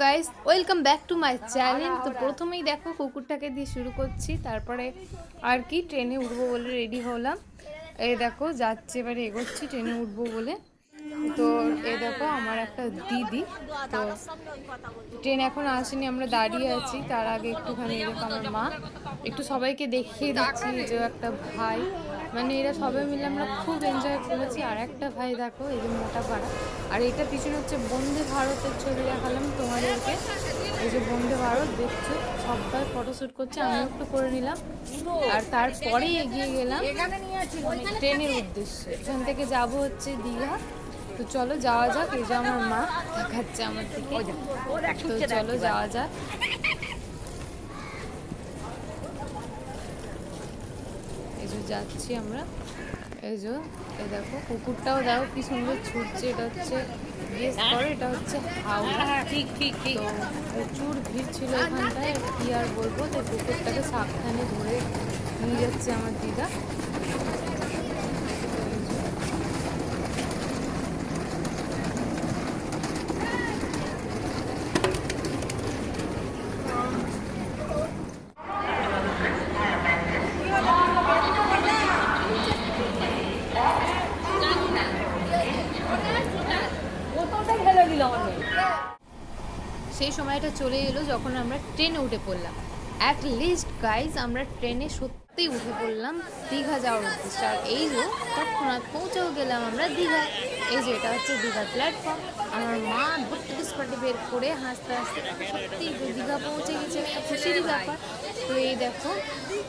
Guys, welcome back to my channel. তো প্রথমেই দেখো কুকুরটাকে দিয়ে শুরু করছি, তারপরে আর কি ট্রেনে উঠবো বলে রেডি হলাম। এই দেখো যাচ্ছে, এবারে এগোচ্ছি ট্রেনে উঠবো বলে। তো এই দেখো আমার একটা দিদি, তো ট্রেন এখন আসেনি, আমরা দাঁড়িয়ে আছি। তার আগে একটুখানি দেখো আমার মা, একটু সবাইকে দেখিয়ে দিচ্ছি যে একটা ভাই, মানে এরা সবাই মিলে আমরা খুব এনজয় করেছি। আর একটা ভাই দেখো, এই যে মোটা পাড়া, আর এটা পিছনে হচ্ছে বন্দে ভারতের ছবি দেখালাম তোমাদেরকে। এই যে বন্দে ভারত দেখছো, সবাই ফটোশ্যুট করছে, আমিও একটু করে নিলাম। আর তারপরে এগিয়ে গেলাম ট্রেনের উদ্দেশ্যে। এখান থেকে যাব হচ্ছে দীঘা। তো চলো যাওয়া যাক। এই যে আমার মা দেখাচ্ছে আমার দিকে, তো চলো যাওয়া যাক। এই যে যাচ্ছি আমরা। এই যে এই দেখো কুকুরটাও দেখো কি সুন্দর ছুটছে। এটা হচ্ছে গেস করো, এটা হচ্ছে হাওড়া। ঠিক ঠিক ঠিক। তো প্রচুর ভিড় ছিল এখানটায়, কি আর বলবো। তো কুকুরটাকে সাবধানে ধরে নিয়ে যাচ্ছে আমার দিদা। সেই সময়টা চলে এলো যখন আমরা ট্রেনে উঠে পড়লাম। অ্যাট লিস্ট গাইজ আমরা ট্রেনে সত্যিই উঠে পড়লাম দীঘা যাওয়ার উদ্দেশ্যে। আর এই যে তৎক্ষণাৎ পৌঁছেও গেলাম আমরা দীঘায়। এই যে এটা হচ্ছে দীঘার প্ল্যাটফর্ম। আমার মা ভর্তি স্পটে বের করে হাসতে হাসতে, সত্যি দীঘা পৌঁছে গেছে, একটা খুশিরই ব্যাপার। তো এই দেখো,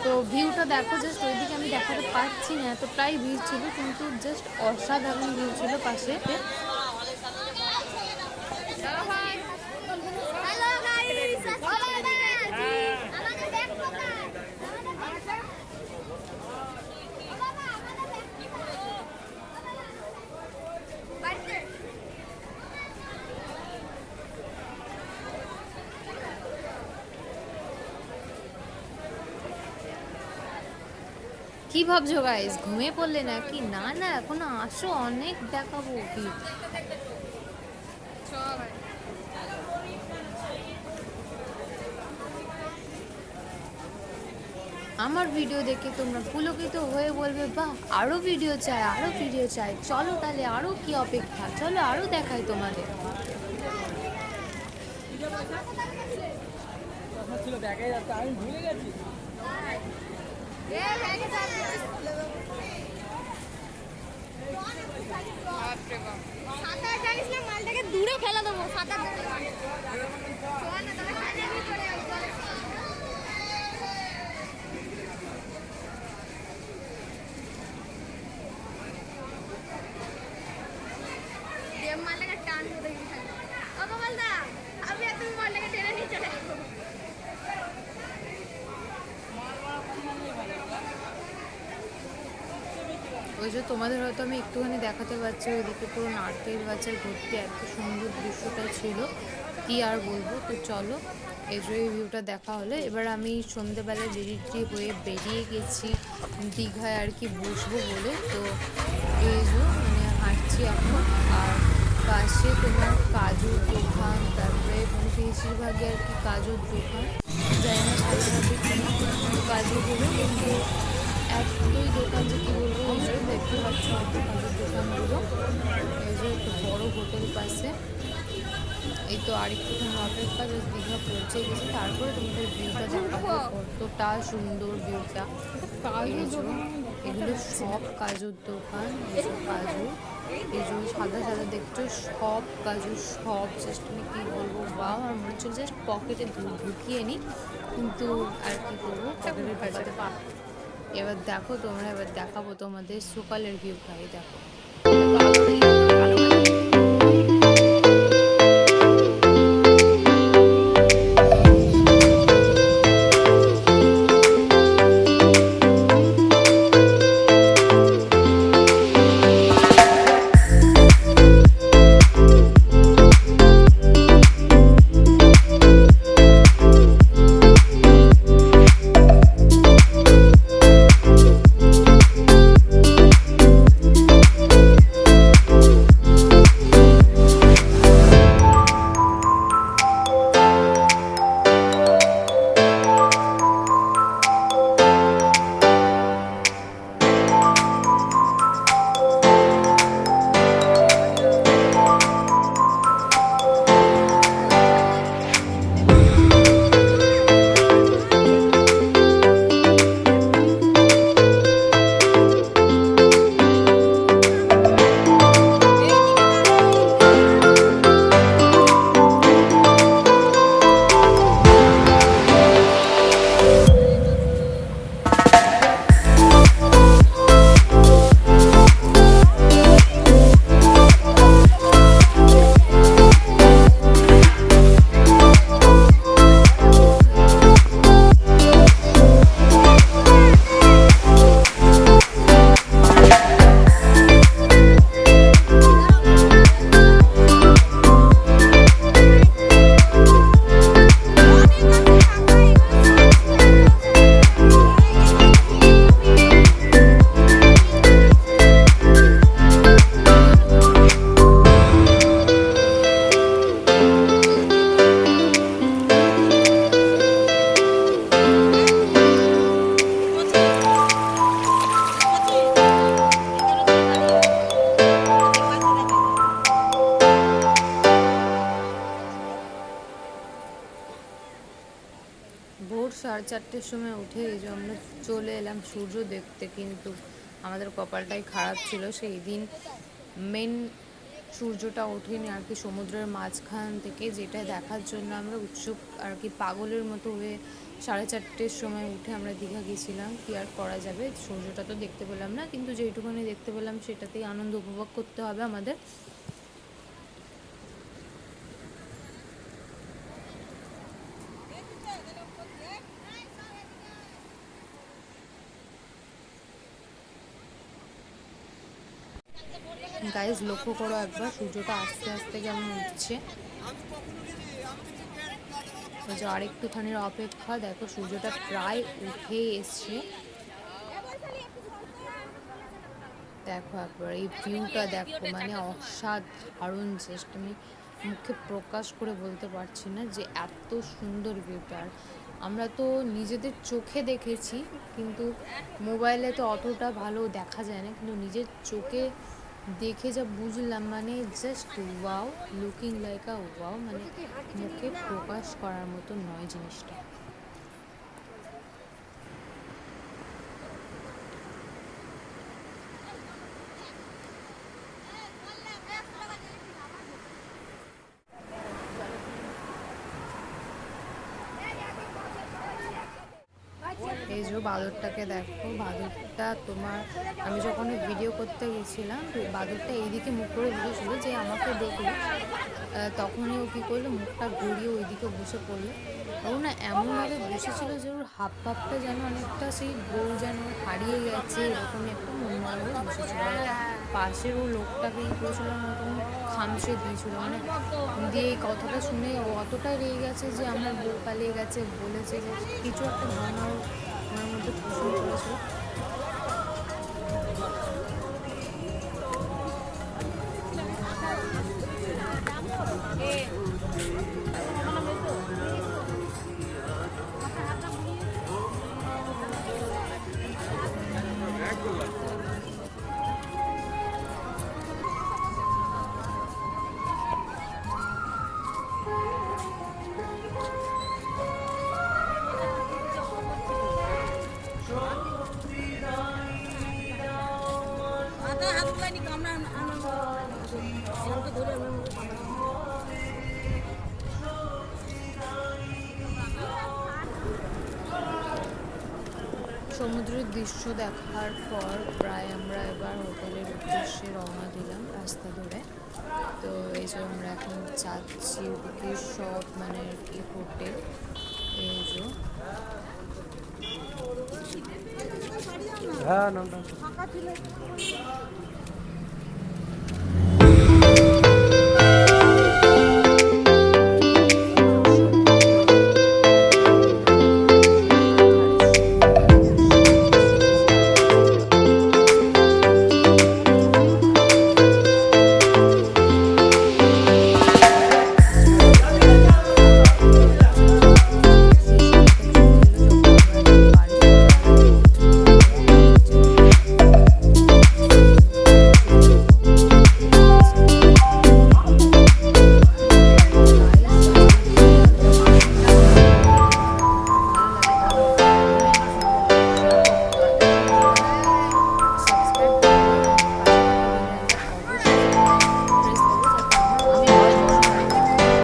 তো ভিউটা দেখো, জাস্ট ওইদিকে আমি দেখাতে পারছি না, এতটাই ভিড় ছিল, কিন্তু জাস্ট অসাধারণ ভিউ ছিল পাশে। কি ভাবছো গাইস, ঘুমিয়ে পড়লে নাকি? না না, এখনো আসো, অনেক দেখাবো ভিড়। আমার ভিডিও দেখে তোমরা পুলকিত হয়ে বলবে, বাহ আরো ভিডিও চাই, আরো ভিডিও চাই। চলো তাহলে, আরো কি অপেক্ষা, চলো আরো দেখাই তোমাদের। আমি ভুলে গেছি। মালটাকে দূরে ফেলে দেবো। মালটাকে টানবো দেখি, আমি তুমি মালটাকে টেনে নিয়ে চলে আসবো। ওই যে তোমাদের হয়তো আমি একটুখানি দেখাতে পারছি, ওইদিকে পুরো নারকেল গাছের ভর্তি, এত সুন্দর দৃশ্যটা ছিল, কি আর বলবো। তো চলো, এই যে এই ভিউটা দেখা হলে, এবার আমি সন্ধেবেলায় রেডি হয়ে বেরিয়ে গেছি দীঘায় আর কি বসবো বলে। তো এই যে মানে হাঁটছি এখন, আর পাশে তোমার কাজুর দোকান, তারপরে বেশিরভাগই আর কি কাজুর দোকান, যাই না ভালোভাবে কাজুগুলো, কিন্তু এতই দোকান যে কী বলবো। এই যে দেখতে পাচ্ছ কাজুর দোকানগুলো, এই যে একটা বড়ো হোটেল পাশে। এই তো আর একটুখানি অপেক্ষা, জাস্ট দীঘা পৌঁছে গেছি, তারপরে তোমাদের ভিউটা দেখাবো, কতটা সুন্দর ভিউটা। এগুলো সব কাজুর দোকান, এইসব কাজু, এই যে সাদা সাদা দেখছো, সব কাজু, সব জাস্ট আমি কী বলবো, বা আমার মনে হচ্ছে জাস্ট পকেটে ঢুকিয়ে নিই, কিন্তু আর কি করবো, পকেটের ভেতরে পা। এবার দেখো তোমরা, এবার দেখাবো তোমাদের সকালের ভিউটাই দেখো। 4:30-র সময় উঠে এই যে আমরা চলে এলাম সূর্য দেখতে, কিন্তু আমাদের কপালটাই খারাপ ছিল, সেই দিন মেন সূর্যটা ওঠেনি আর কি। সমুদ্রের মাঝখান থেকে যেটা দেখার জন্য আমরা উৎসুক আর কি, পাগলের মতো হয়ে 4:30-র সময় উঠে আমরা দীঘা গেছিলাম। কি আর করা যাবে, সূর্যটা তো দেখতে পেলাম না, কিন্তু যেইটুকুনি দেখতে পেলাম সেটাতেই আনন্দ উপভোগ করতে হবে আমাদের। গাইজ লক্ষ্য করো একবার, সূর্যটা আস্তে আস্তে কেমন উঠছে। আরেকটুখানির অপেক্ষা, দেখো সূর্যটা প্রায় উঠেই এসছে। দেখো একবার এই ভিউটা দেখো, মানে অসাধারণ, জাস্ট আমি মুখে প্রকাশ করে বলতে পারছি না যে এত সুন্দর ভিউটা। আর আমরা তো নিজেদের চোখে দেখেছি, কিন্তু মোবাইলে তো অতটা ভালো দেখা যায় না, কিন্তু নিজের চোখে দেখে যা বুঝলাম, মানে জাস্ট ওয়াও, লুকিং লাইক আ ওয়াও, মানে মুখে প্রকাশ করার মতো নয় জিনিসটা। এই যে বাদরটাকে দেখো, বাদরটা তোমার, আমি যখন ভিডিও করতে গেছিলাম বাদরটা এইদিকে মুখ করে বসেছিল, যে আমাকে দেখলো তখনই ও কী করলো, মুখটা ঘুরিয়ে ওইদিকে বসে পড়লো। ও না এমনভাবে বসেছিল যে ওর হাব ভাবটা যেন অনেকটা সেই বউ যেন হারিয়ে গেছে এরকমই একটা মনভাবে বসেছিল। পাশের ও লোকটাকে কী করেছিল, কোনো খামচে দিয়েছিল, মানে দিয়ে এই কথাটা শুনে ও অতটা রেগে গেছে যে আমার বউ পালিয়ে গেছে, বলেছে যে কিছু একটা ভাবনা ওনার মধ্যে পোষণ করেছিল। সমুদ্রের দৃশ্য দেখার পর প্রায় আমরা এবার হোটেলের উদ্দেশ্যে রওনা দিলাম রাস্তা ধরে। তো এই যে আমরা এখন যাচ্ছি ওদিকে, সব মানে আর কি হোটেল, এই যে হ্যাঁ